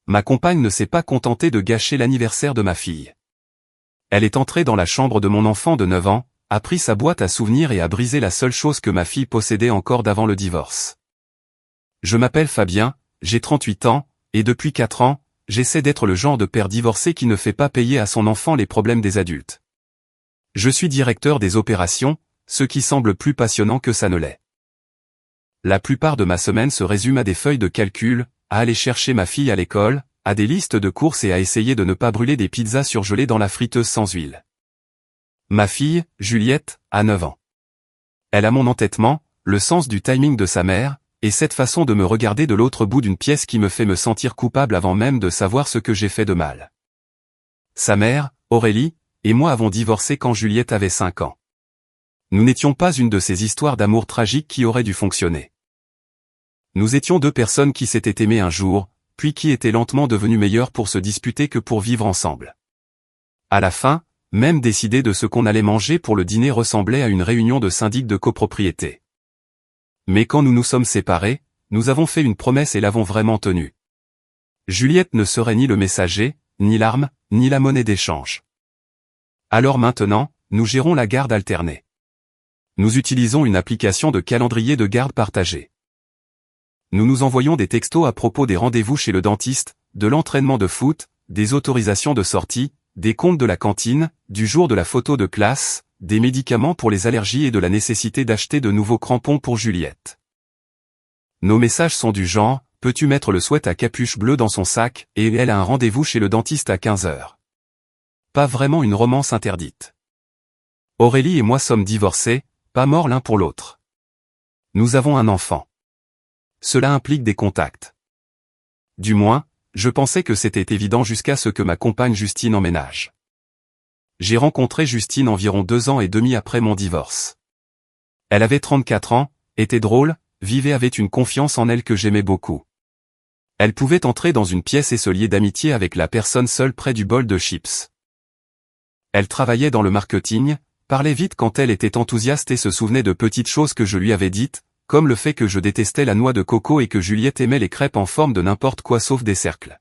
Ma compagne ne s'est pas contentée de gâcher l'anniversaire de ma fille. Elle est entrée dans la chambre de mon enfant de 9 ans, a pris sa boîte à souvenirs et a brisé la seule chose que ma fille possédait encore d'avant le divorce. Je m'appelle Fabien, j'ai 38 ans, et depuis 4 ans, j'essaie d'être le genre de père divorcé qui ne fait pas payer à son enfant les problèmes des adultes. Je suis directeur des opérations, ce qui semble plus passionnant que ça ne l'est. La plupart de ma semaine se résume à des feuilles de calcul, à aller chercher ma fille à l'école, à des listes de courses et à essayer de ne pas brûler des pizzas surgelées dans la friteuse sans huile. Ma fille, Juliette, a 9 ans. Elle a mon entêtement, le sens du timing de sa mère, et cette façon de me regarder de l'autre bout d'une pièce qui me fait me sentir coupable avant même de savoir ce que j'ai fait de mal. Sa mère, Aurélie, et moi avons divorcé quand Juliette avait 5 ans. Nous n'étions pas une de ces histoires d'amour tragiques qui auraient dû fonctionner. Nous étions deux personnes qui s'étaient aimées un jour, puis qui étaient lentement devenues meilleures pour se disputer que pour vivre ensemble. À la fin, même décider de ce qu'on allait manger pour le dîner ressemblait à une réunion de syndic de copropriété. Mais quand nous nous sommes séparés, nous avons fait une promesse et l'avons vraiment tenue. Juliette ne serait ni le messager, ni l'arme, ni la monnaie d'échange. Alors maintenant, nous gérons la garde alternée. Nous utilisons une application de calendrier de garde partagée. Nous nous envoyons des textos à propos des rendez-vous chez le dentiste, de l'entraînement de foot, des autorisations de sortie, des comptes de la cantine, du jour de la photo de classe, des médicaments pour les allergies et de la nécessité d'acheter de nouveaux crampons pour Juliette. Nos messages sont du genre, peux-tu mettre le sweat à capuche bleue dans son sac, et elle a un rendez-vous chez le dentiste à 15 heures. Pas vraiment une romance interdite. Aurélie et moi sommes divorcés, pas morts l'un pour l'autre. Nous avons un enfant. Cela implique des contacts. Du moins, je pensais que c'était évident jusqu'à ce que ma compagne Justine emménage. J'ai rencontré Justine environ 2 ans et demi après mon divorce. Elle avait 34 ans, était drôle, vivait avec une confiance en elle que j'aimais beaucoup. Elle pouvait entrer dans une pièce et se lier d'amitié avec la personne seule près du bol de chips. Elle travaillait dans le marketing, parlait vite quand elle était enthousiaste et se souvenait de petites choses que je lui avais dites, comme le fait que je détestais la noix de coco et que Juliette aimait les crêpes en forme de n'importe quoi sauf des cercles.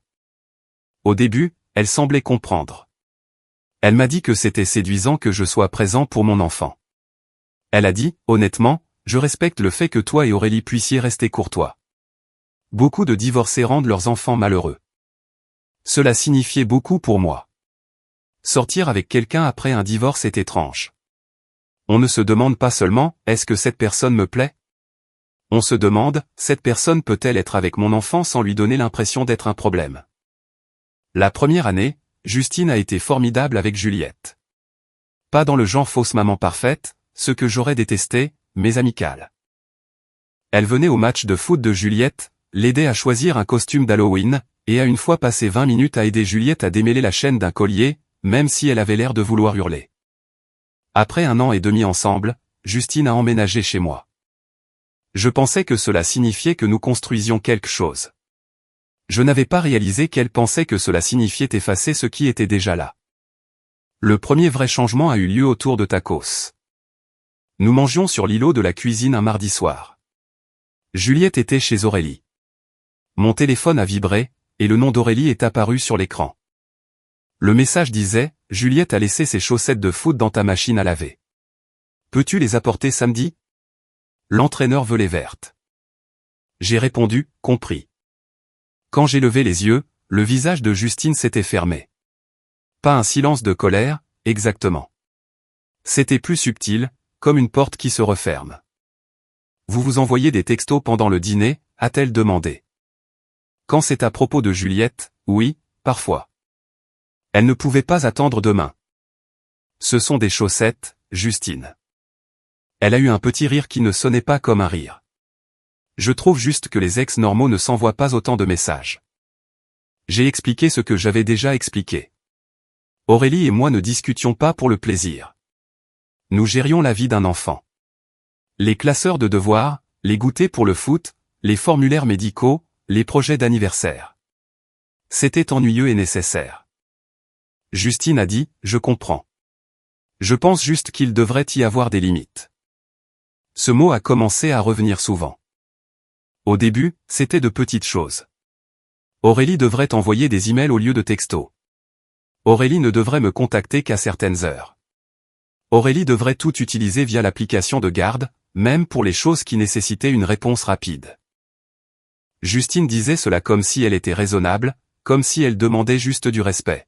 Au début, elle semblait comprendre. Elle m'a dit que c'était séduisant que je sois présent pour mon enfant. Elle a dit, honnêtement, je respecte le fait que toi et Aurélie puissiez rester courtois. Beaucoup de divorcés rendent leurs enfants malheureux. Cela signifiait beaucoup pour moi. Sortir avec quelqu'un après un divorce est étrange. On ne se demande pas seulement, est-ce que cette personne me plaît ? On se demande, cette personne peut-elle être avec mon enfant sans lui donner l'impression d'être un problème ? La première année, Justine a été formidable avec Juliette. Pas dans le genre fausse maman parfaite, ce que j'aurais détesté, mais amicale. Elle venait au match de foot de Juliette, l'aidait à choisir un costume d'Halloween, et a une fois passé 20 minutes à aider Juliette à démêler la chaîne d'un collier, même si elle avait l'air de vouloir hurler. Après 1 an et demi ensemble, Justine a emménagé chez moi. Je pensais que cela signifiait que nous construisions quelque chose. Je n'avais pas réalisé qu'elle pensait que cela signifiait effacer ce qui était déjà là. Le premier vrai changement a eu lieu autour de tacos. Nous mangions sur l'îlot de la cuisine un mardi soir. Juliette était chez Aurélie. Mon téléphone a vibré, et le nom d'Aurélie est apparu sur l'écran. Le message disait, Juliette a laissé ses chaussettes de foot dans ta machine à laver. Peux-tu les apporter samedi ? L'entraîneur veut les vertes. J'ai répondu, compris. Quand j'ai levé les yeux, le visage de Justine s'était fermé. Pas un silence de colère, exactement. C'était plus subtil, comme une porte qui se referme. Vous vous envoyez des textos pendant le dîner, a-t-elle demandé. Quand c'est à propos de Juliette, oui, parfois. Elle ne pouvait pas attendre demain. Ce sont des chaussettes, Justine. Elle a eu un petit rire qui ne sonnait pas comme un rire. Je trouve juste que les ex-normaux ne s'envoient pas autant de messages. J'ai expliqué ce que j'avais déjà expliqué. Aurélie et moi ne discutions pas pour le plaisir. Nous gérions la vie d'un enfant. Les classeurs de devoirs, les goûters pour le foot, les formulaires médicaux, les projets d'anniversaire. C'était ennuyeux et nécessaire. Justine a dit, je comprends. Je pense juste qu'il devrait y avoir des limites. Ce mot a commencé à revenir souvent. Au début, c'était de petites choses. Aurélie devrait envoyer des emails au lieu de textos. Aurélie ne devrait me contacter qu'à certaines heures. Aurélie devrait tout utiliser via l'application de garde, même pour les choses qui nécessitaient une réponse rapide. Justine disait cela comme si elle était raisonnable, comme si elle demandait juste du respect.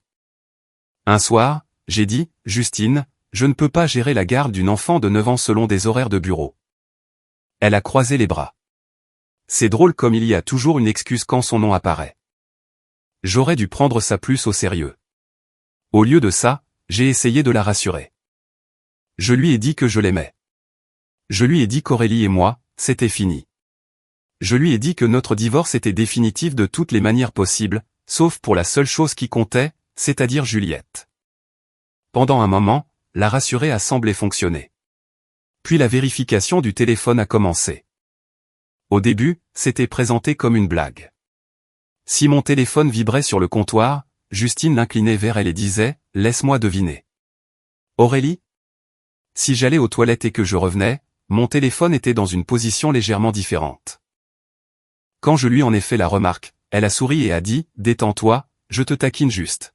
Un soir, j'ai dit, Justine, je ne peux pas gérer la garde d'une enfant de 9 ans selon des horaires de bureau. Elle a croisé les bras. C'est drôle comme il y a toujours une excuse quand son nom apparaît. J'aurais dû prendre ça plus au sérieux. Au lieu de ça, j'ai essayé de la rassurer. Je lui ai dit que je l'aimais. Je lui ai dit qu'Aurélie et moi, c'était fini. Je lui ai dit que notre divorce était définitif de toutes les manières possibles, sauf pour la seule chose qui comptait, c'est-à-dire Juliette. Pendant un moment, la rassurer a semblé fonctionner. Puis la vérification du téléphone a commencé. Au début, c'était présenté comme une blague. Si mon téléphone vibrait sur le comptoir, Justine l'inclinait vers elle et disait « Laisse-moi deviner. » Aurélie ? Si j'allais aux toilettes et que je revenais, mon téléphone était dans une position légèrement différente. Quand je lui en ai fait la remarque, elle a souri et a dit « Détends-toi, je te taquine juste. »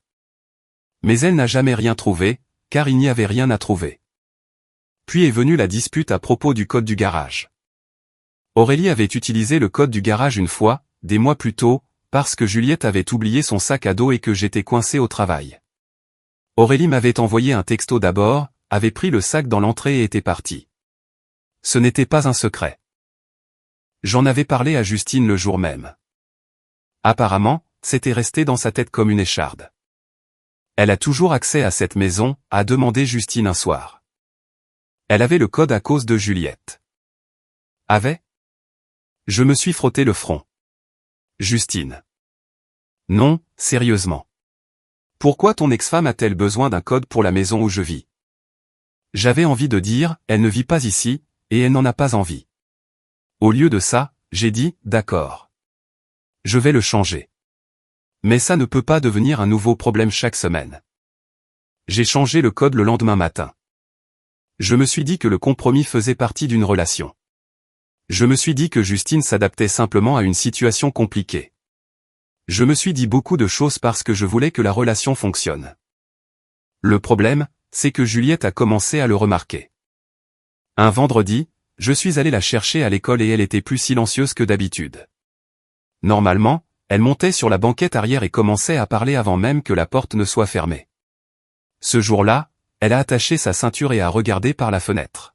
Mais elle n'a jamais rien trouvé, car il n'y avait rien à trouver. Puis est venue la dispute à propos du code du garage. Aurélie avait utilisé le code du garage une fois, des mois plus tôt, parce que Juliette avait oublié son sac à dos et que j'étais coincé au travail. Aurélie m'avait envoyé un texto d'abord, avait pris le sac dans l'entrée et était partie. Ce n'était pas un secret. J'en avais parlé à Justine le jour même. Apparemment, c'était resté dans sa tête comme une écharde. Elle a toujours accès à cette maison, a demandé Justine un soir. Elle avait le code à cause de Juliette. Avait ? Je me suis frotté le front. Justine. Non, sérieusement. Pourquoi ton ex-femme a-t-elle besoin d'un code pour la maison où je vis ? J'avais envie de dire, elle ne vit pas ici, et elle n'en a pas envie. Au lieu de ça, j'ai dit, d'accord. Je vais le changer. Mais ça ne peut pas devenir un nouveau problème chaque semaine. J'ai changé le code le lendemain matin. Je me suis dit que le compromis faisait partie d'une relation. Je me suis dit que Justine s'adaptait simplement à une situation compliquée. Je me suis dit beaucoup de choses parce que je voulais que la relation fonctionne. Le problème, c'est que Juliette a commencé à le remarquer. Un vendredi, je suis allé la chercher à l'école et elle était plus silencieuse que d'habitude. Normalement, elle montait sur la banquette arrière et commençait à parler avant même que la porte ne soit fermée. Ce jour-là, elle a attaché sa ceinture et a regardé par la fenêtre.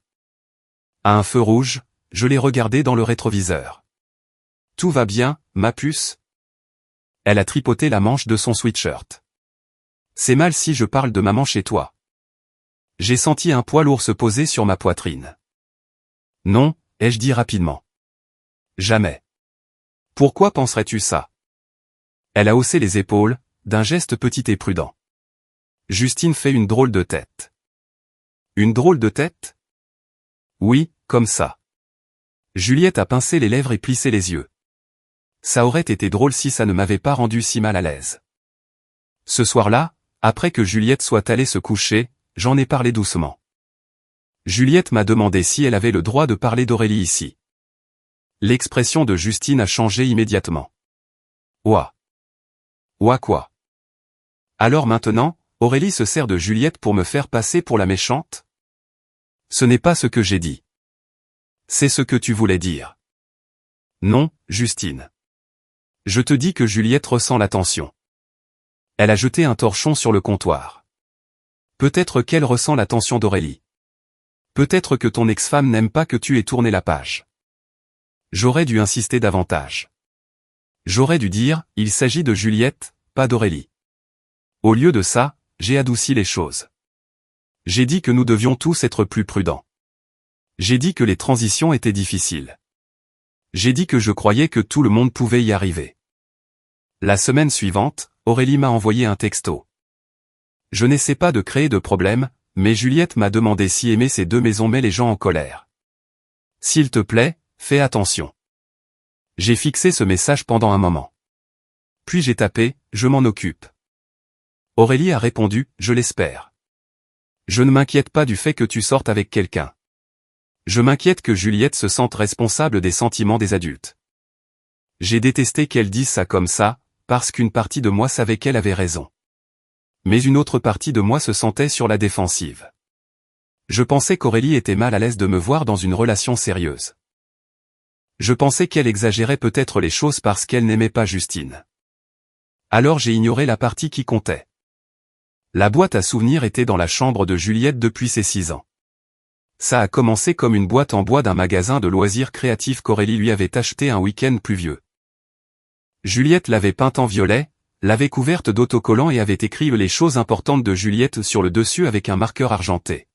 À un feu rouge, je l'ai regardée dans le rétroviseur. « Tout va bien, ma puce ?» Elle a tripoté la manche de son sweatshirt. « C'est mal si je parle de maman chez toi. » J'ai senti un poids lourd se poser sur ma poitrine. « Non, ai-je dit rapidement. »« Jamais. »« Pourquoi penserais-tu ça ?» Elle a haussé les épaules, d'un geste petit et prudent. Justine fait une drôle de tête. Une drôle de tête ? Oui, comme ça. Juliette a pincé les lèvres et plissé les yeux. Ça aurait été drôle si ça ne m'avait pas rendu si mal à l'aise. Ce soir-là, après que Juliette soit allée se coucher, j'en ai parlé doucement. Juliette m'a demandé si elle avait le droit de parler d'Aurélie ici. L'expression de Justine a changé immédiatement. Ouah. Ouah quoi ? Alors maintenant, Aurélie se sert de Juliette pour me faire passer pour la méchante ? Ce n'est pas ce que j'ai dit. C'est ce que tu voulais dire. Non, Justine. Je te dis que Juliette ressent l'attention. Elle a jeté un torchon sur le comptoir. Peut-être qu'elle ressent l'attention d'Aurélie. Peut-être que ton ex-femme n'aime pas que tu aies tourné la page. J'aurais dû insister davantage. J'aurais dû dire, il s'agit de Juliette, pas d'Aurélie. Au lieu de ça, j'ai adouci les choses. J'ai dit que nous devions tous être plus prudents. J'ai dit que les transitions étaient difficiles. J'ai dit que je croyais que tout le monde pouvait y arriver. La semaine suivante, Aurélie m'a envoyé un texto. Je n'essaie pas de créer de problème, mais Juliette m'a demandé si aimer ces deux maisons met les gens en colère. S'il te plaît, fais attention. J'ai fixé ce message pendant un moment. Puis j'ai tapé, je m'en occupe. Aurélie a répondu, je l'espère. Je ne m'inquiète pas du fait que tu sortes avec quelqu'un. Je m'inquiète que Juliette se sente responsable des sentiments des adultes. J'ai détesté qu'elle dise ça comme ça, parce qu'une partie de moi savait qu'elle avait raison. Mais une autre partie de moi se sentait sur la défensive. Je pensais qu'Aurélie était mal à l'aise de me voir dans une relation sérieuse. Je pensais qu'elle exagérait peut-être les choses parce qu'elle n'aimait pas Justine. Alors j'ai ignoré la partie qui comptait. La boîte à souvenirs était dans la chambre de Juliette depuis ses 6 ans. Ça a commencé comme une boîte en bois d'un magasin de loisirs créatifs qu'Aurélie lui avait acheté un week-end pluvieux. Juliette l'avait peinte en violet, l'avait couverte d'autocollants et avait écrit les choses importantes de Juliette sur le dessus avec un marqueur argenté.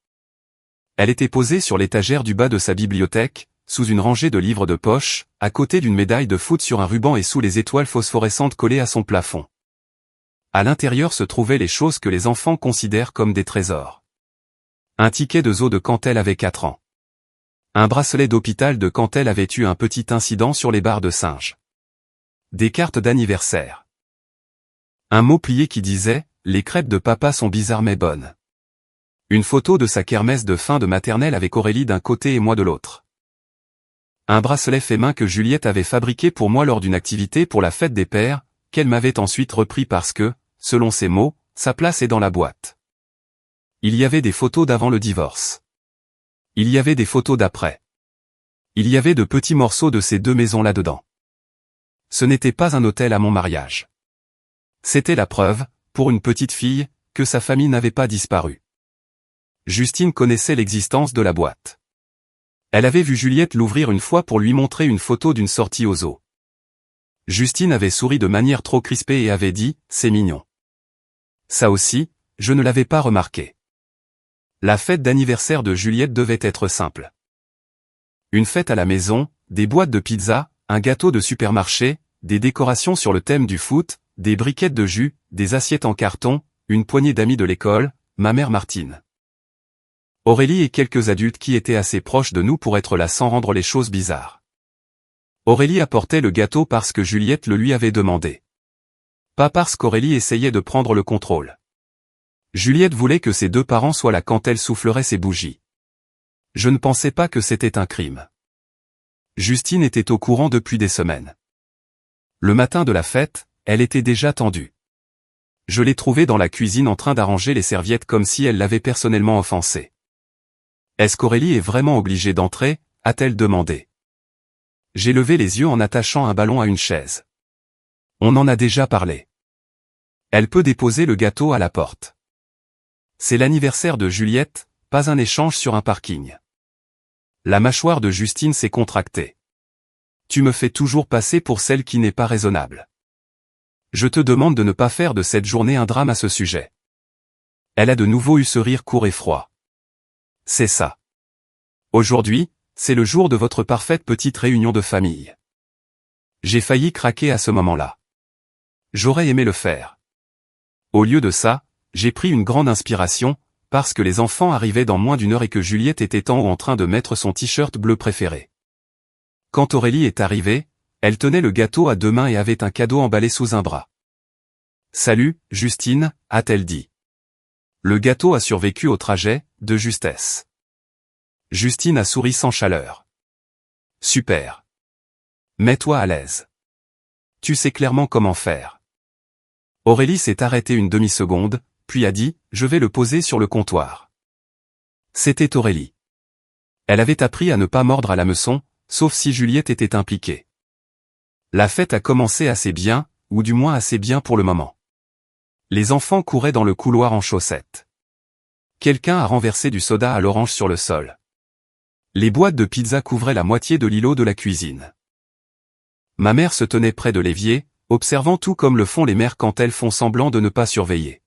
Elle était posée sur l'étagère du bas de sa bibliothèque, sous une rangée de livres de poche, à côté d'une médaille de foot sur un ruban et sous les étoiles phosphorescentes collées à son plafond. À l'intérieur se trouvaient les choses que les enfants considèrent comme des trésors. Un ticket de zoo de quand elle avait 4 ans. Un bracelet d'hôpital de quand elle avait eu un petit incident sur les barres de singe. Des cartes d'anniversaire. Un mot plié qui disait « Les crêpes de papa sont bizarres mais bonnes ». Une photo de sa kermesse de fin de maternelle avec Aurélie d'un côté et moi de l'autre. Un bracelet fait main que Juliette avait fabriqué pour moi lors d'une activité pour la fête des pères, qu'elle m'avait ensuite repris parce que, selon ses mots, sa place est dans la boîte. Il y avait des photos d'avant le divorce. Il y avait des photos d'après. Il y avait de petits morceaux de ces 2 maisons là-dedans. Ce n'était pas un hôtel à mon mariage. C'était la preuve, pour une petite fille, que sa famille n'avait pas disparu. Justine connaissait l'existence de la boîte. Elle avait vu Juliette l'ouvrir une fois pour lui montrer une photo d'une sortie au zoo. Justine avait souri de manière trop crispée et avait dit « C'est mignon ». Ça aussi, je ne l'avais pas remarqué. La fête d'anniversaire de Juliette devait être simple. Une fête à la maison, des boîtes de pizza, un gâteau de supermarché, des décorations sur le thème du foot, des briquettes de jus, des assiettes en carton, une poignée d'amis de l'école, ma mère Martine. Aurélie et quelques adultes qui étaient assez proches de nous pour être là sans rendre les choses bizarres. Aurélie apportait le gâteau parce que Juliette le lui avait demandé. Pas parce qu'Aurélie essayait de prendre le contrôle. Juliette voulait que ses 2 parents soient là quand elle soufflerait ses bougies. Je ne pensais pas que c'était un crime. Justine était au courant depuis des semaines. Le matin de la fête, elle était déjà tendue. Je l'ai trouvée dans la cuisine en train d'arranger les serviettes comme si elle l'avait personnellement offensée. « Est-ce qu'Aurélie est vraiment obligée d'entrer ?» a-t-elle demandé. J'ai levé les yeux en attachant un ballon à une chaise. On en a déjà parlé. Elle peut déposer le gâteau à la porte. C'est l'anniversaire de Juliette, pas un échange sur un parking. La mâchoire de Justine s'est contractée. Tu me fais toujours passer pour celle qui n'est pas raisonnable. Je te demande de ne pas faire de cette journée un drame à ce sujet. Elle a de nouveau eu ce rire court et froid. C'est ça. Aujourd'hui, c'est le jour de votre parfaite petite réunion de famille. J'ai failli craquer à ce moment-là. J'aurais aimé le faire. Au lieu de ça, j'ai pris une grande inspiration, parce que les enfants arrivaient dans moins d'1 heure et que Juliette était en haut en train de mettre son t-shirt bleu préféré. Quand Aurélie est arrivée, elle tenait le gâteau à 2 mains et avait un cadeau emballé sous un bras. « Salut, Justine » a-t-elle dit. Le gâteau a survécu au trajet, de justesse. Justine a souri sans chaleur. « Super. Mets-toi à l'aise. Tu sais clairement comment faire. » Aurélie s'est arrêtée une demi-seconde, puis a dit « Je vais le poser sur le comptoir. » C'était Aurélie. Elle avait appris à ne pas mordre à l'hameçon, sauf si Juliette était impliquée. La fête a commencé assez bien, ou du moins assez bien pour le moment. Les enfants couraient dans le couloir en chaussettes. Quelqu'un a renversé du soda à l'orange sur le sol. Les boîtes de pizza couvraient la moitié de l'îlot de la cuisine. Ma mère se tenait près de l'évier, observant tout comme le font les mères quand elles font semblant de ne pas surveiller.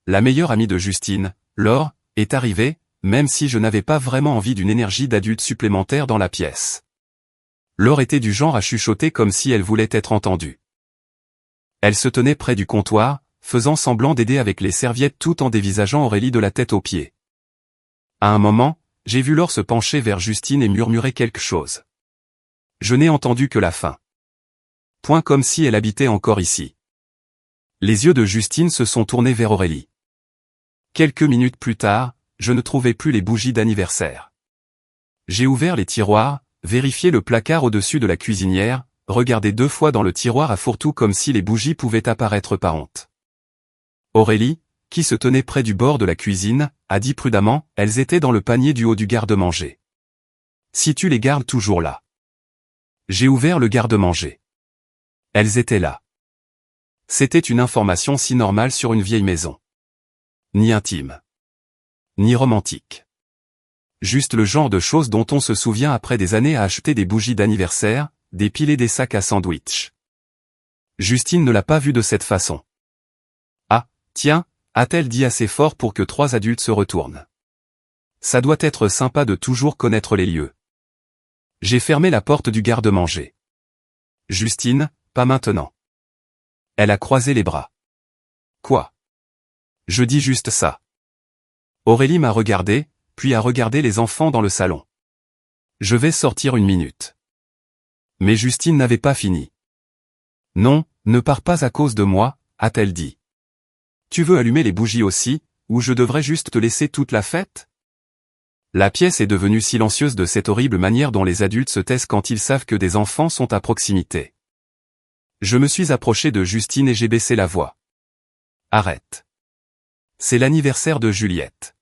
La meilleure amie de Justine, Laure, est arrivée, même si je n'avais pas vraiment envie d'une énergie d'adulte supplémentaire dans la pièce. Laure était du genre à chuchoter comme si elle voulait être entendue. Elle se tenait près du comptoir, faisant semblant d'aider avec les serviettes tout en dévisageant Aurélie de la tête aux pieds. À un moment, j'ai vu Laure se pencher vers Justine et murmurer quelque chose. Je n'ai entendu que la fin. Point comme si elle habitait encore ici. Les yeux de Justine se sont tournés vers Aurélie. Quelques minutes plus tard, je ne trouvais plus les bougies d'anniversaire. J'ai ouvert les tiroirs, vérifié le placard au-dessus de la cuisinière, regardé 2 fois dans le tiroir à fourre-tout comme si les bougies pouvaient apparaître par honte. Aurélie, qui se tenait près du bord de la cuisine, a dit prudemment, elles étaient dans le panier du haut du garde-manger. Si tu les gardes toujours là. J'ai ouvert le garde-manger. Elles étaient là. C'était une information si normale sur une vieille maison. Ni intime. Ni romantique. Juste le genre de choses dont on se souvient après des années à acheter des bougies d'anniversaire, des piles et des sacs à sandwich. Justine ne l'a pas vu de cette façon. Ah, tiens, a-t-elle dit assez fort pour que 3 adultes se retournent. Ça doit être sympa de toujours connaître les lieux. J'ai fermé la porte du garde-manger. Justine, pas maintenant. Elle a croisé les bras. Quoi? Je dis juste ça. Aurélie m'a regardé, puis a regardé les enfants dans le salon. Je vais sortir 1 minute. Mais Justine n'avait pas fini. Non, ne pars pas à cause de moi, a-t-elle dit. Tu veux allumer les bougies aussi, ou je devrais juste te laisser toute la fête? La pièce est devenue silencieuse de cette horrible manière dont les adultes se taisent quand ils savent que des enfants sont à proximité. Je me suis approché de Justine et j'ai baissé la voix. Arrête. C'est l'anniversaire de Juliette.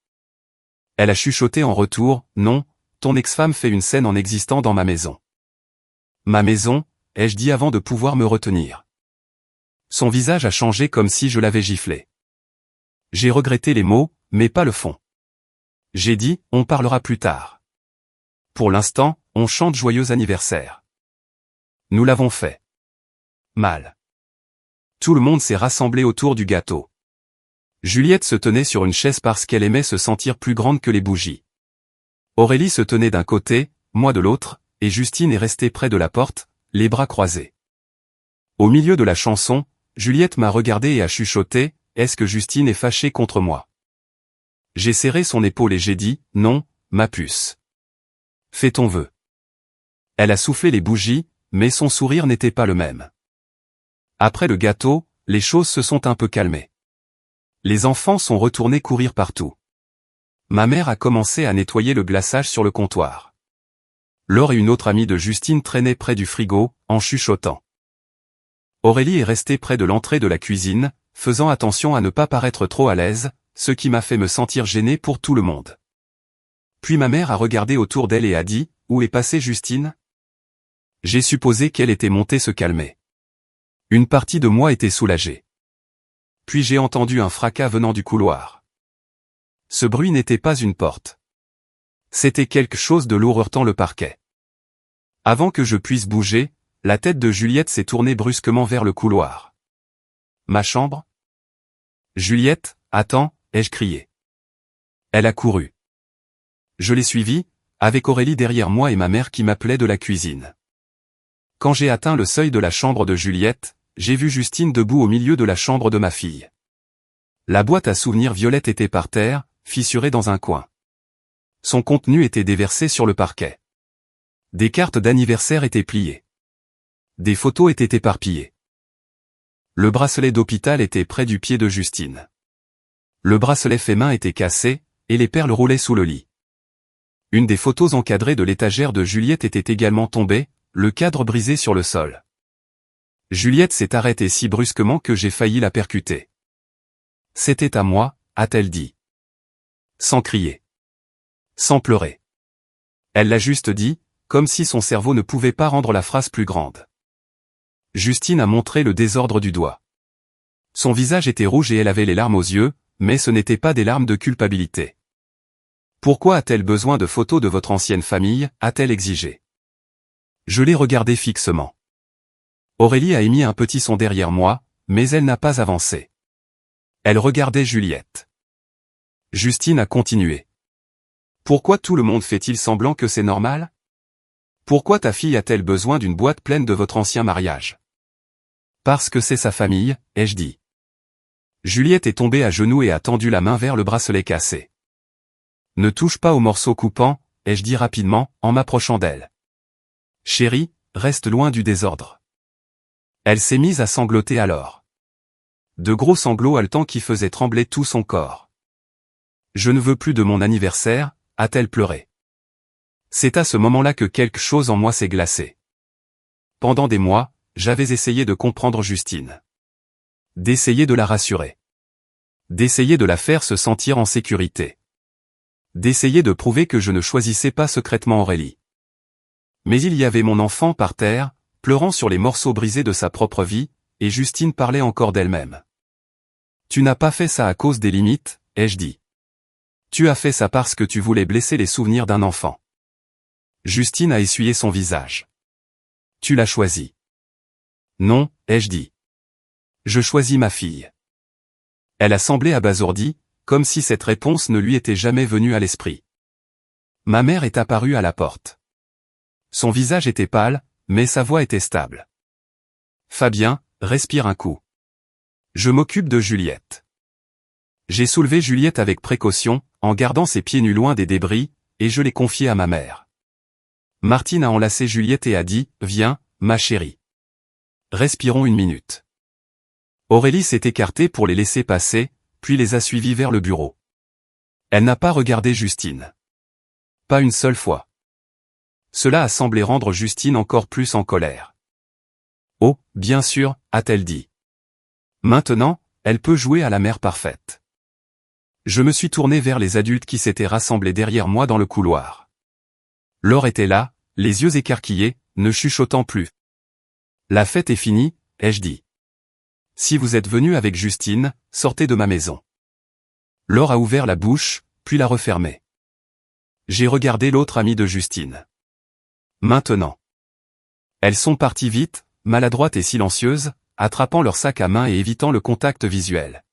Elle a chuchoté en retour, non, ton ex-femme fait une scène en existant dans ma maison. Ma maison, ai-je dit avant de pouvoir me retenir. Son visage a changé comme si je l'avais giflé. J'ai regretté les mots, mais pas le fond. J'ai dit, on parlera plus tard. Pour l'instant, on chante joyeux anniversaire. Nous l'avons fait. Mal. Tout le monde s'est rassemblé autour du gâteau. Juliette se tenait sur une chaise parce qu'elle aimait se sentir plus grande que les bougies. Aurélie se tenait d'un côté, moi de l'autre, et Justine est restée près de la porte, les bras croisés. Au milieu de la chanson, Juliette m'a regardé et a chuchoté, est-ce que Justine est fâchée contre moi? J'ai serré son épaule et j'ai dit, non, ma puce. Fais ton vœu. Elle a soufflé les bougies, mais son sourire n'était pas le même. Après le gâteau, les choses se sont un peu calmées. Les enfants sont retournés courir partout. Ma mère a commencé à nettoyer le glaçage sur le comptoir. Laure et une autre amie de Justine traînaient près du frigo, en chuchotant. Aurélie est restée près de l'entrée de la cuisine, faisant attention à ne pas paraître trop à l'aise, ce qui m'a fait me sentir gêné pour tout le monde. Puis ma mère a regardé autour d'elle et a dit, où est passée Justine? J'ai supposé qu'elle était montée se calmer. Une partie de moi était soulagée. Puis j'ai entendu un fracas venant du couloir. Ce bruit n'était pas une porte. C'était quelque chose de lourd heurtant le parquet. Avant que je puisse bouger, la tête de Juliette s'est tournée brusquement vers le couloir. Ma chambre? Juliette, attends, ai-je crié. Elle a couru. Je l'ai suivie, avec Aurélie derrière moi et ma mère qui m'appelait de la cuisine. Quand j'ai atteint le seuil de la chambre de Juliette, j'ai vu Justine debout au milieu de la chambre de ma fille. La boîte à souvenirs violette était par terre, fissurée dans un coin. Son contenu était déversé sur le parquet. Des cartes d'anniversaire étaient pliées. Des photos étaient éparpillées. Le bracelet d'hôpital était près du pied de Justine. Le bracelet fait main était cassé, et les perles roulaient sous le lit. Une des photos encadrées de l'étagère de Juliette était également tombée, le cadre brisé sur le sol. Juliette s'est arrêtée si brusquement que j'ai failli la percuter. C'était à moi, a-t-elle dit. Sans crier. Sans pleurer. Elle l'a juste dit, comme si son cerveau ne pouvait pas rendre la phrase plus grande. Justine a montré le désordre du doigt. Son visage était rouge et elle avait les larmes aux yeux, mais ce n'étaient pas des larmes de culpabilité. Pourquoi a-t-elle besoin de photos de votre ancienne famille, a-t-elle exigé. Je l'ai regardé fixement. Aurélie a émis un petit son derrière moi, mais elle n'a pas avancé. Elle regardait Juliette. Justine a continué. Pourquoi tout le monde fait-il semblant que c'est normal? Pourquoi ta fille a-t-elle besoin d'une boîte pleine de votre ancien mariage? Parce que c'est sa famille, ai-je dit. Juliette est tombée à genoux et a tendu la main vers le bracelet cassé. Ne touche pas au morceau coupant, ai-je dit rapidement, en m'approchant d'elle. Chérie, reste loin du désordre. Elle s'est mise à sangloter alors. De gros sanglots haletants qui faisaient trembler tout son corps. Je ne veux plus de mon anniversaire, a-t-elle pleuré. C'est à ce moment-là que quelque chose en moi s'est glacé. pendant des mois, j'avais essayé de comprendre Justine. D'essayer de la rassurer. D'essayer de la faire se sentir en sécurité. D'essayer de prouver que je ne choisissais pas secrètement Aurélie. Mais il y avait mon enfant par terre, pleurant sur les morceaux brisés de sa propre vie, et Justine parlait encore d'elle-même. Tu n'as pas fait ça à cause des limites, ai-je dit. Tu as fait ça parce que tu voulais blesser les souvenirs d'un enfant. Justine a essuyé son visage. Tu l'as choisi. Non, ai-je dit. Je choisis ma fille. Elle a semblé abasourdie, comme si cette réponse ne lui était jamais venue à l'esprit. Ma mère est apparue à la porte. Son visage était pâle, mais sa voix était stable. Fabien, respire un coup. Je m'occupe de Juliette. J'ai soulevé Juliette avec précaution, en gardant ses pieds nus loin des débris, et je l'ai confiée à ma mère. Martine a enlacé Juliette et a dit, « Viens, ma chérie. Respirons une minute. » Aurélie s'est écartée pour les laisser passer, puis les a suivis vers le bureau. Elle n'a pas regardé Justine. Pas une seule fois. Cela a semblé rendre Justine encore plus en colère. « Oh, bien sûr, a-t-elle dit. Maintenant, elle peut jouer à la mère parfaite. » Je me suis tourné vers les adultes qui s'étaient rassemblés derrière moi dans le couloir. Laure était là, les yeux écarquillés, ne chuchotant plus. « La fête est finie, ai-je dit. Si vous êtes venu avec Justine, sortez de ma maison. » Laure a ouvert la bouche, puis l'a refermée. J'ai regardé l'autre amie de Justine. Maintenant. Elles sont parties vite, maladroites et silencieuses, attrapant leur sac à main et évitant le contact visuel.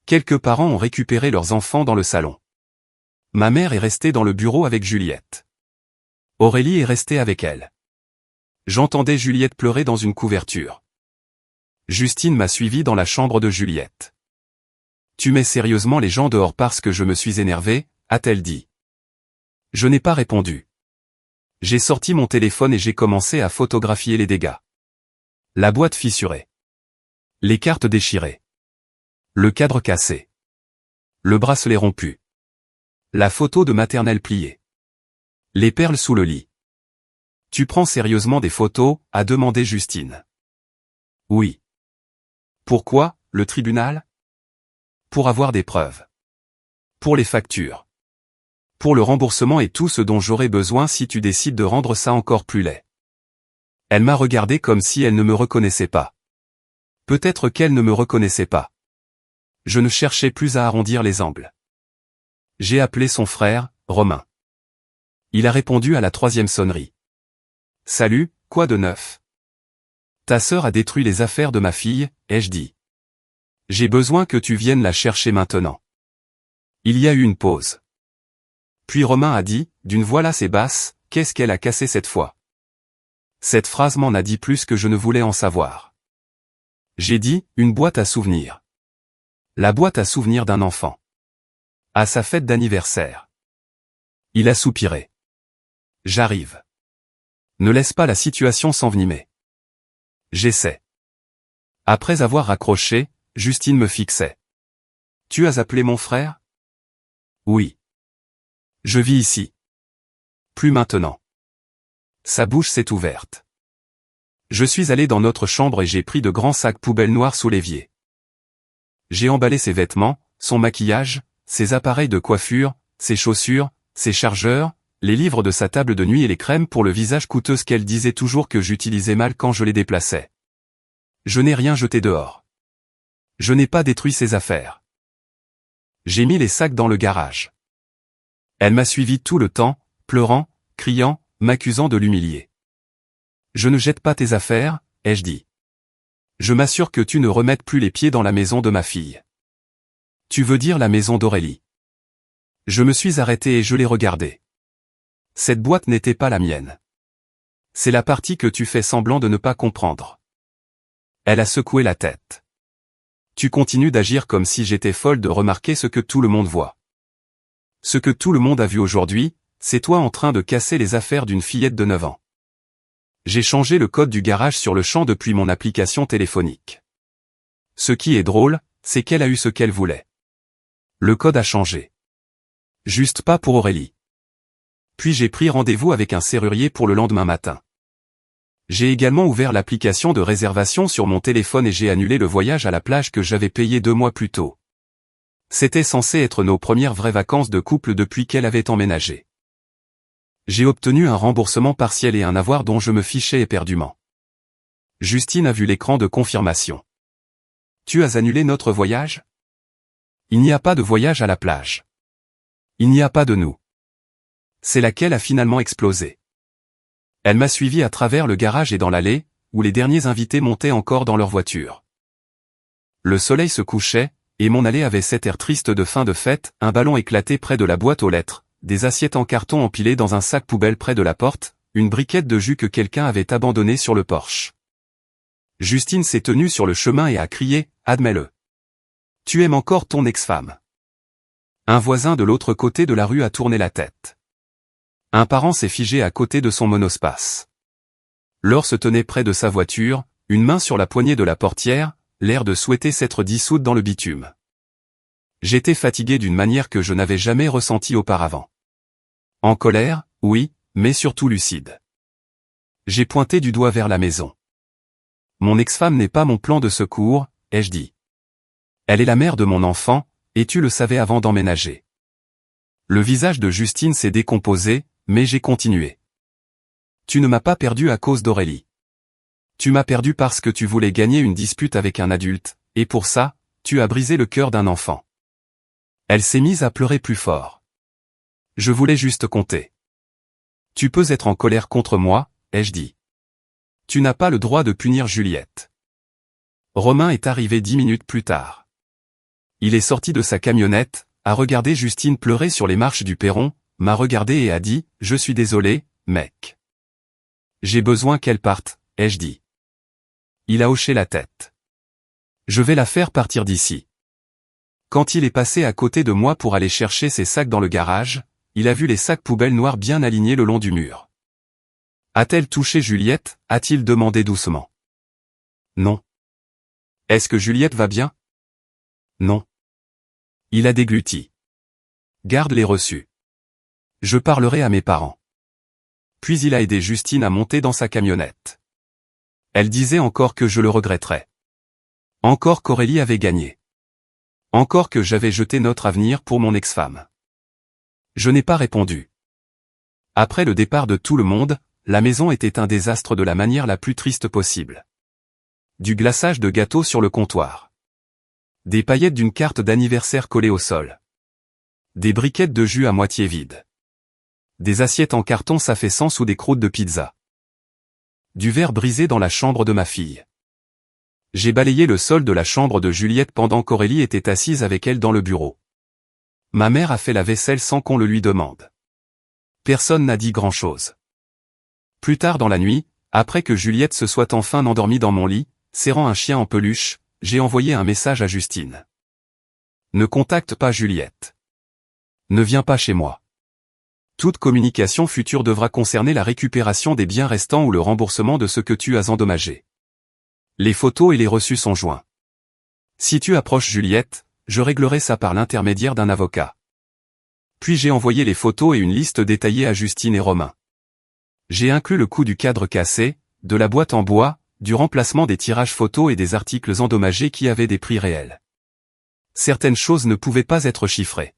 Quelques parents ont récupéré leurs enfants dans le salon. Ma mère est restée dans le bureau avec Juliette. Aurélie est restée avec elle. J'entendais Juliette pleurer dans une couverture. Justine m'a suivi dans la chambre de Juliette. « Tu mets sérieusement les gens dehors parce que je me suis énervé, a-t-elle dit. Je n'ai pas répondu. J'ai sorti mon téléphone et j'ai commencé à photographier les dégâts. La boîte fissurée. Les cartes déchirées. Le cadre cassé. Le bracelet rompu. La photo de maternelle pliée. Les perles sous le lit. Tu prends sérieusement des photos, a demandé Justine. Oui. Pourquoi, le tribunal? Pour avoir des preuves. Pour les factures. Pour le remboursement et tout ce dont j'aurai besoin si tu décides de rendre ça encore plus laid. Elle m'a regardé comme si elle ne me reconnaissait pas. Peut-être qu'elle ne me reconnaissait pas. Je ne cherchais plus à arrondir les angles. J'ai appelé son frère, Romain. Il a répondu à la 3e sonnerie. Salut, quoi de neuf? Ta sœur a détruit les affaires de ma fille, ai-je dit. J'ai besoin que tu viennes la chercher maintenant. Il y a eu une pause. Puis Romain a dit, d'une voix lasse et basse, qu'est-ce qu'elle a cassé cette fois? Cette phrase m'en a dit plus que je ne voulais en savoir. J'ai dit, une boîte à souvenirs. La boîte à souvenirs d'un enfant. À sa fête d'anniversaire. Il a soupiré. J'arrive. Ne laisse pas la situation s'envenimer. J'essaie. Après avoir raccroché, Justine me fixait. Tu as appelé mon frère? Oui. Je vis ici. Plus maintenant. Sa bouche s'est ouverte. Je suis allé dans notre chambre et j'ai pris de grands sacs poubelles noirs sous l'évier. J'ai emballé ses vêtements, son maquillage, ses appareils de coiffure, ses chaussures, ses chargeurs, les livres de sa table de nuit et les crèmes pour le visage coûteuses qu'elle disait toujours que j'utilisais mal quand je les déplaçais. Je n'ai rien jeté dehors. Je n'ai pas détruit ses affaires. J'ai mis les sacs dans le garage. Elle m'a suivi tout le temps, pleurant, criant, m'accusant de l'humilier. Je ne jette pas tes affaires, ai-je dit. Je m'assure que tu ne remettes plus les pieds dans la maison de ma fille. Tu veux dire la maison d'Aurélie. Je me suis arrêté et je l'ai regardée. Cette boîte n'était pas la mienne. C'est la partie que tu fais semblant de ne pas comprendre. Elle a secoué la tête. Tu continues d'agir comme si j'étais folle de remarquer ce que tout le monde voit. Ce que tout le monde a vu aujourd'hui, c'est toi en train de casser les affaires d'une fillette de 9 ans. J'ai changé le code du garage sur le champ depuis mon application téléphonique. Ce qui est drôle, c'est qu'elle a eu ce qu'elle voulait. Le code a changé. Juste pas pour Aurélie. Puis j'ai pris rendez-vous avec un serrurier pour le lendemain matin. J'ai également ouvert l'application de réservation sur mon téléphone et j'ai annulé le voyage à la plage que j'avais payé 2 mois plus tôt. C'était censé être nos premières vraies vacances de couple depuis qu'elle avait emménagé. J'ai obtenu un remboursement partiel et un avoir dont je me fichais éperdument. Justine a vu l'écran de confirmation. Tu as annulé notre voyage? Il n'y a pas de voyage à la plage. Il n'y a pas de nous. C'est laquelle a finalement explosé. Elle m'a suivi à travers le garage et dans l'allée, où les derniers invités montaient encore dans leur voiture. Le soleil se couchait, et mon allée avait cet air triste de fin de fête, un ballon éclaté près de la boîte aux lettres, des assiettes en carton empilées dans un sac poubelle près de la porte, une briquette de jus que quelqu'un avait abandonnée sur le porche. Justine s'est tenue sur le chemin et a crié « Admets-le. Tu aimes encore ton ex-femme. » Un voisin de l'autre côté de la rue a tourné la tête. Un parent s'est figé à côté de son monospace. Laure se tenait près de sa voiture, une main sur la poignée de la portière, l'air de souhaiter s'être dissoute dans le bitume. J'étais fatigué d'une manière que je n'avais jamais ressentie auparavant. En colère, oui, mais surtout lucide. J'ai pointé du doigt vers la maison. Mon ex-femme n'est pas mon plan de secours, ai-je dit. Elle est la mère de mon enfant, et tu le savais avant d'emménager. Le visage de Justine s'est décomposé, mais j'ai continué. Tu ne m'as pas perdu à cause d'Aurélie. Tu m'as perdu parce que tu voulais gagner une dispute avec un adulte, et pour ça, tu as brisé le cœur d'un enfant. Elle s'est mise à pleurer plus fort. Je voulais juste compter. Tu peux être en colère contre moi, ai-je dit. Tu n'as pas le droit de punir Juliette. Romain est arrivé 10 minutes plus tard. Il est sorti de sa camionnette, a regardé Justine pleurer sur les marches du perron, m'a regardé et a dit « Je suis désolé, mec. J'ai besoin qu'elle parte », ai-je dit. Il a hoché la tête. Je vais la faire partir d'ici. Quand il est passé à côté de moi pour aller chercher ses sacs dans le garage, il a vu les sacs poubelles noirs bien alignés le long du mur. A-t-elle touché Juliette, a-t-il demandé doucement. Non. Est-ce que Juliette va bien? Non. Il a dégluti. Garde les reçus. Je parlerai à mes parents. Puis il a aidé Justine à monter dans sa camionnette. Elle disait encore que je le regretterais. Encore qu'Aurélie avait gagné. Encore que j'avais jeté notre avenir pour mon ex-femme. Je n'ai pas répondu. Après le départ de tout le monde, la maison était un désastre de la manière la plus triste possible. Du glaçage de gâteau sur le comptoir. Des paillettes d'une carte d'anniversaire collée au sol. Des briquettes de jus à moitié vides. Des assiettes en carton s'affaissant sous des croûtes de pizza. Du verre brisé dans la chambre de ma fille. J'ai balayé le sol de la chambre de Juliette pendant qu'Aurélie était assise avec elle dans le bureau. Ma mère a fait la vaisselle sans qu'on le lui demande. Personne n'a dit grand-chose. Plus tard dans la nuit, après que Juliette se soit enfin endormie dans mon lit, serrant un chien en peluche, j'ai envoyé un message à Justine. Ne contacte pas Juliette. Ne viens pas chez moi. Toute communication future devra concerner la récupération des biens restants ou le remboursement de ce que tu as endommagé. Les photos et les reçus sont joints. Si tu approches Juliette, je réglerai ça par l'intermédiaire d'un avocat. Puis j'ai envoyé les photos et une liste détaillée à Justine et Romain. J'ai inclus le coût du cadre cassé, de la boîte en bois, du remplacement des tirages photos et des articles endommagés qui avaient des prix réels. Certaines choses ne pouvaient pas être chiffrées.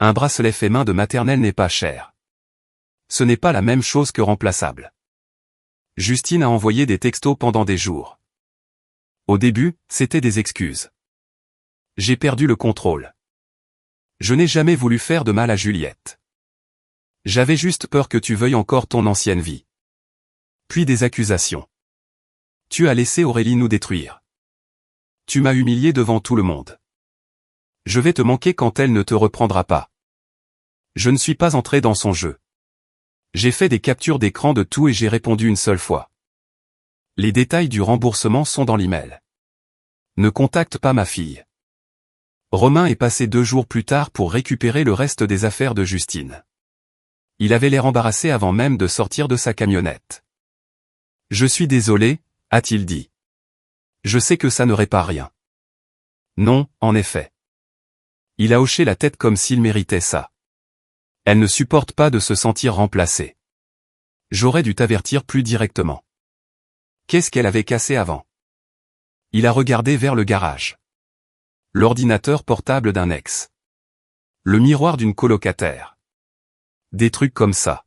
Un bracelet fait main de maternelle n'est pas cher. Ce n'est pas la même chose que remplaçable. Justine a envoyé des textos pendant des jours. Au début, c'était des excuses. J'ai perdu le contrôle. Je n'ai jamais voulu faire de mal à Juliette. J'avais juste peur que tu veuilles encore ton ancienne vie. Puis des accusations. Tu as laissé Aurélie nous détruire. Tu m'as humilié devant tout le monde. Je vais te manquer quand elle ne te reprendra pas. Je ne suis pas entré dans son jeu. J'ai fait des captures d'écran de tout et j'ai répondu une seule fois. Les détails du remboursement sont dans l'email. Ne contacte pas ma fille. Romain est passé 2 jours plus tard pour récupérer le reste des affaires de Justine. Il avait l'air embarrassé avant même de sortir de sa camionnette. Je suis désolé, a-t-il dit. Je sais que ça ne répare rien. Non, en effet. Il a hoché la tête comme s'il méritait ça. Elle ne supporte pas de se sentir remplacée. J'aurais dû t'avertir plus directement. Qu'est-ce qu'elle avait cassé avant? Il a regardé vers le garage. L'ordinateur portable d'un ex. Le miroir d'une colocataire. Des trucs comme ça.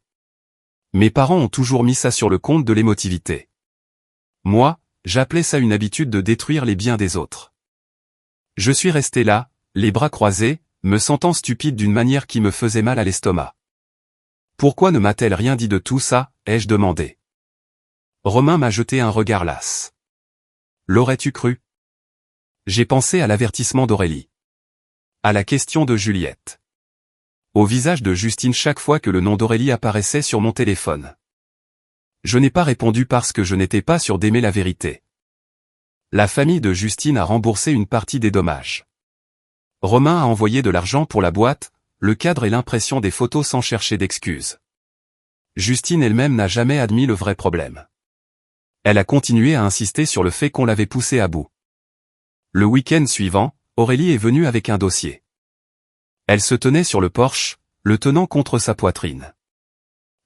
Mes parents ont toujours mis ça sur le compte de l'émotivité. Moi, j'appelais ça une habitude de détruire les biens des autres. Je suis resté là, les bras croisés, me sentant stupide d'une manière qui me faisait mal à l'estomac. Pourquoi ne m'a-t-elle rien dit de tout ça, ai-je demandé. Romain m'a jeté un regard las. L'aurais-tu cru? J'ai pensé à l'avertissement d'Aurélie. À la question de Juliette. Au visage de Justine chaque fois que le nom d'Aurélie apparaissait sur mon téléphone. Je n'ai pas répondu parce que je n'étais pas sûr d'aimer la vérité. La famille de Justine a remboursé une partie des dommages. Romain a envoyé de l'argent pour la boîte, le cadre et l'impression des photos sans chercher d'excuses. Justine elle-même n'a jamais admis le vrai problème. Elle a continué à insister sur le fait qu'on l'avait poussée à bout. Le week-end suivant, Aurélie est venue avec un dossier. Elle se tenait sur le porche, le tenant contre sa poitrine.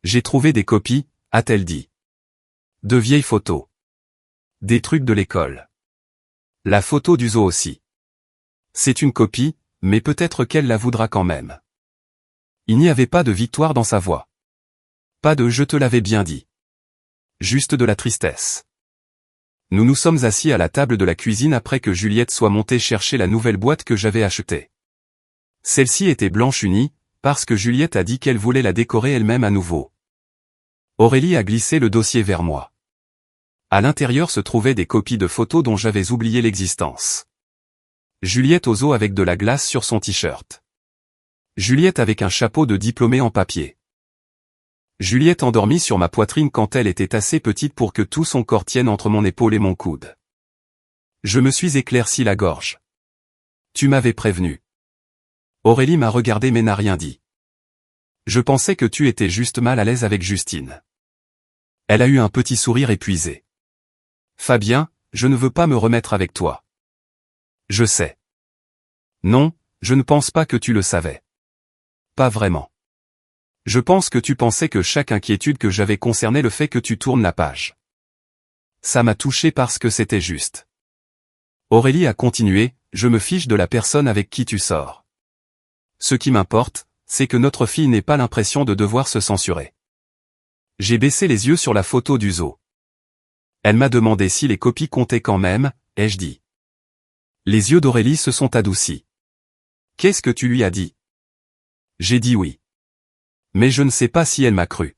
J'ai trouvé des copies, a-t-elle dit. De vieilles photos. Des trucs de l'école. La photo du zoo aussi. C'est une copie, mais peut-être qu'elle la voudra quand même. Il n'y avait pas de victoire dans sa voix. Pas de « je te l'avais bien dit ». Juste de la tristesse. Nous nous sommes assis à la table de la cuisine après que Juliette soit montée chercher la nouvelle boîte que j'avais achetée. Celle-ci était blanche unie, parce que Juliette a dit qu'elle voulait la décorer elle-même à nouveau. Aurélie a glissé le dossier vers moi. À l'intérieur se trouvaient des copies de photos dont j'avais oublié l'existence. Juliette au zoo avec de la glace sur son t-shirt. Juliette avec un chapeau de diplômée en papier. Juliette endormie sur ma poitrine quand elle était assez petite pour que tout son corps tienne entre mon épaule et mon coude. Je me suis éclairci la gorge. Tu m'avais prévenu. Aurélie m'a regardé mais n'a rien dit. Je pensais que tu étais juste mal à l'aise avec Justine. Elle a eu un petit sourire épuisé. Fabien, je ne veux pas me remettre avec toi. Je sais. Non, je ne pense pas que tu le savais. Pas vraiment. Je pense que tu pensais que chaque inquiétude que j'avais concernait le fait que tu tournes la page. Ça m'a touché parce que c'était juste. Aurélie a continué, je me fiche de la personne avec qui tu sors. Ce qui m'importe, c'est que notre fille n'ait pas l'impression de devoir se censurer. J'ai baissé les yeux sur la photo du zoo. Elle m'a demandé si les copies comptaient quand même, ai-je dit. Les yeux d'Aurélie se sont adoucis. Qu'est-ce que tu lui as dit? J'ai dit oui. Mais je ne sais pas si elle m'a cru.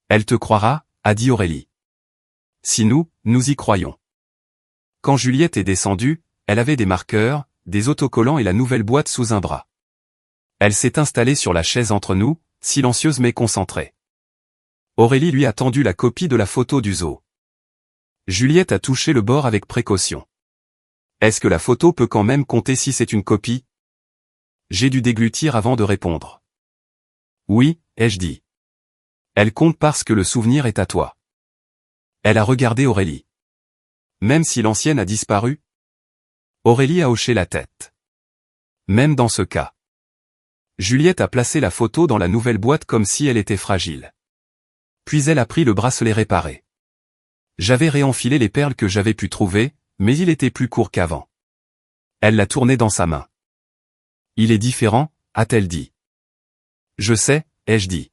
Elle te croira, a dit Aurélie. Si nous y croyons. Quand Juliette est descendue, elle avait des marqueurs, des autocollants et la nouvelle boîte sous un bras. Elle s'est installée sur la chaise entre nous, silencieuse mais concentrée. Aurélie lui a tendu la copie de la photo du zoo. Juliette a touché le bord avec précaution. Est-ce que la photo peut quand même compter si c'est une copie? J'ai dû déglutir avant de répondre. Oui, ai-je dit. Elle compte parce que le souvenir est à toi. Elle a regardé Aurélie. Même si l'ancienne a disparu? Aurélie a hoché la tête. Même dans ce cas. Juliette a placé la photo dans la nouvelle boîte comme si elle était fragile. Puis elle a pris le bracelet réparé. J'avais réenfilé les perles que j'avais pu trouver, mais il était plus court qu'avant. Elle l'a tourné dans sa main. Il est différent, a-t-elle dit. Je sais, ai-je dit.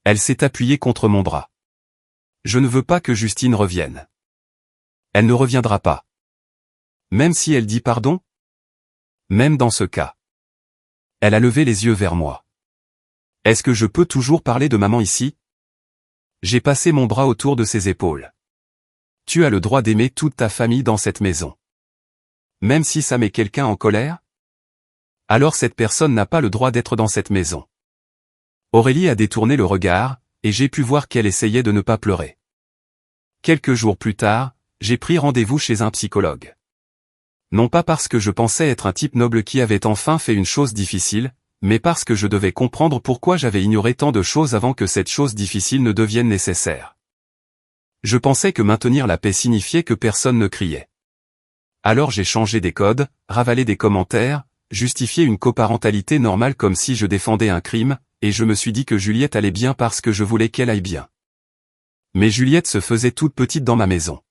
Elle s'est appuyée contre mon bras. Je ne veux pas que Justine revienne. Elle ne reviendra pas. Même si elle dit pardon? Même dans ce cas. Elle a levé les yeux vers moi. Est-ce que je peux toujours parler de maman ici? J'ai passé mon bras autour de ses épaules. Tu as le droit d'aimer toute ta famille dans cette maison. Même si ça met quelqu'un en colère? Alors cette personne n'a pas le droit d'être dans cette maison. Aurélie a détourné le regard, et j'ai pu voir qu'elle essayait de ne pas pleurer. Quelques jours plus tard, j'ai pris rendez-vous chez un psychologue. Non pas parce que je pensais être un type noble qui avait enfin fait une chose difficile, mais parce que je devais comprendre pourquoi j'avais ignoré tant de choses avant que cette chose difficile ne devienne nécessaire. Je pensais que maintenir la paix signifiait que personne ne criait. Alors j'ai changé des codes, ravalé des commentaires, justifié une coparentalité normale comme si je défendais un crime, et je me suis dit que Juliette allait bien parce que je voulais qu'elle aille bien. Mais Juliette se faisait toute petite dans ma maison.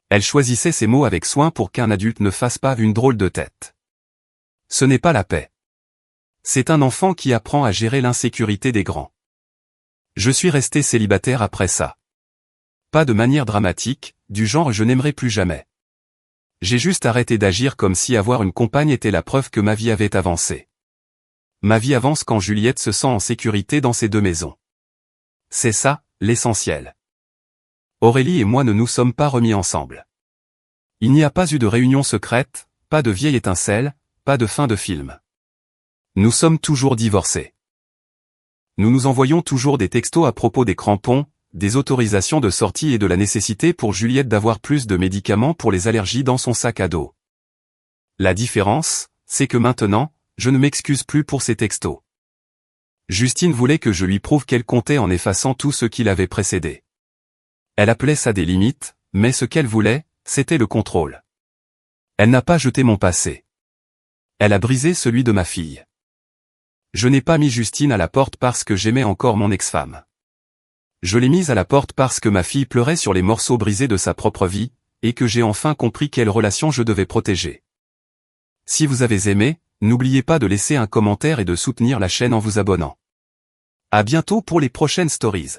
Elle choisissait ses mots avec soin pour qu'un adulte ne fasse pas une drôle de tête. Ce n'est pas la paix. C'est un enfant qui apprend à gérer l'insécurité des grands. Je suis resté célibataire après ça. Pas de manière dramatique, du genre je n'aimerai plus jamais. J'ai juste arrêté d'agir comme si avoir une compagne était la preuve que ma vie avait avancé. Ma vie avance quand Juliette se sent en sécurité dans ses deux maisons. C'est ça, l'essentiel. Aurélie et moi ne nous sommes pas remis ensemble. Il n'y a pas eu de réunion secrète, pas de vieille étincelle, pas de fin de film. Nous sommes toujours divorcés. Nous nous envoyons toujours des textos à propos des crampons, des autorisations de sortie et de la nécessité pour Juliette d'avoir plus de médicaments pour les allergies dans son sac à dos. La différence, c'est que maintenant, je ne m'excuse plus pour ces textos. Justine voulait que je lui prouve qu'elle comptait en effaçant tout ce qui l'avait précédé. Elle appelait ça des limites, mais ce qu'elle voulait, c'était le contrôle. Elle n'a pas jeté mon passé. Elle a brisé celui de ma fille. Je n'ai pas mis Justine à la porte parce que j'aimais encore mon ex-femme. Je l'ai mise à la porte parce que ma fille pleurait sur les morceaux brisés de sa propre vie, et que j'ai enfin compris quelle relation je devais protéger. Si vous avez aimé, n'oubliez pas de laisser un commentaire et de soutenir la chaîne en vous abonnant. À bientôt pour les prochaines stories.